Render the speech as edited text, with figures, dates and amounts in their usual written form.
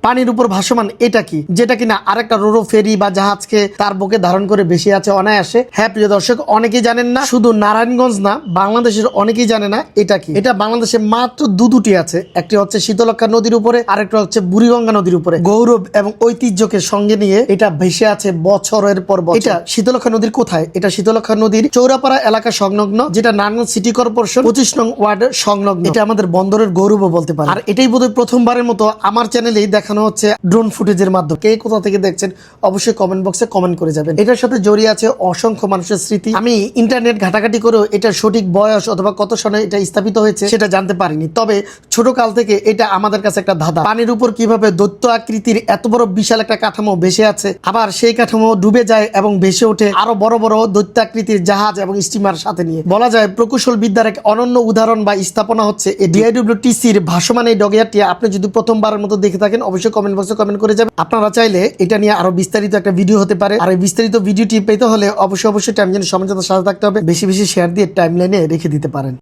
পানির উপর ভাসমান এটা কি, যেটা কিনা আরেকটা রোরো ফেরি বা জাহাজকে তার বুকে ধারণ করে বেশি আছে অনায়াসে। হ্যাঁ প্রিয় দর্শক, অনেকেই জানেন না, শুধু নারায়ণগঞ্জ না বাংলাদেশের অনেকেই জানে না এটা কি। এটা বাংলাদেশে মাত্র দুটি আছে, একটি হচ্ছে শীতলক্ষা নদীর উপরে, আরেকটা হচ্ছে বুড়িগঙ্গা নদীর উপরে। গৌরব এবং ঐতিহ্যকে সঙ্গে নিয়ে এটা ভেসে আছে বছরের পর বছর। এটা শীতলক্ষা নদীর কোথায়? এটা শীতলক্ষা নদীর চৌরাপাড়া এলাকা সংলগ্ন, যেটা নারায়ণগঞ্জ সিটি কর্পোরেশন 25 নং ওয়ার্ডের সংলগ্ন। এটা আমাদের বন্দরের গৌরব বলতে পারে। আর এটাই বোধহয় প্রথমবারের মতো আমার চ্যানেলেই দেখানো হচ্ছে ড্রোন ফুটেজের মাধ্যমে। কে কোথা থেকে দেখছেন অবশ্যই কমেন্ট বক্সে কমেন্ট করে যাবেন। এটার সাথে জড়িয়ে আছে অসংখ্য মানুষের স্মৃতি। আমি ইন্টারনেট ঘাটাঘাটি করেও এটার সঠিক বয়স অথবা কত সনে এটা স্থাপিত হয়েছে সেটা জানতে পারিনি, তবে ছোট কাল থেকে এটা আমাদের কাছে একটা ধাঁধা। পানির উপর কিভাবে দৈত্য আকৃতির এত বড় বিশাল একটা কাঠামো ভেসে আছে, আবার সেই কাঠামো ডুবে যায় এবং ভেসে ওঠে আরো বড় বড় দৈত্য আকৃতির জাহাজ এবং স্টিমার সাথে নিয়ে। বলা যায় প্রকৌশল বিদ্যার এক অনন্য উদাহরণ বা স্থাপনা হচ্ছে এই ডিআইডব্লিউটিসির ভাসমান এই ডগয়ারটি। আপনি যদি প্রথমবারের মতো দেখে থাকেন অবশ্যই কমেন্ট বক্সে কমেন্ট করে যাবেন। আপনারা চাইলে এটা নিয়ে আরো বিস্তারিত একটা ভিডিও হতে পারে। আর এই বিস্তারিত ভিডিওটি পেতে হলে অবশ্যই টাইম জেনে সমঝোতার সাথে থাকতে হবে। বেশি বেশি শেয়ার দিয়ে টাইমলাইনে রেখে দিতে পারেন।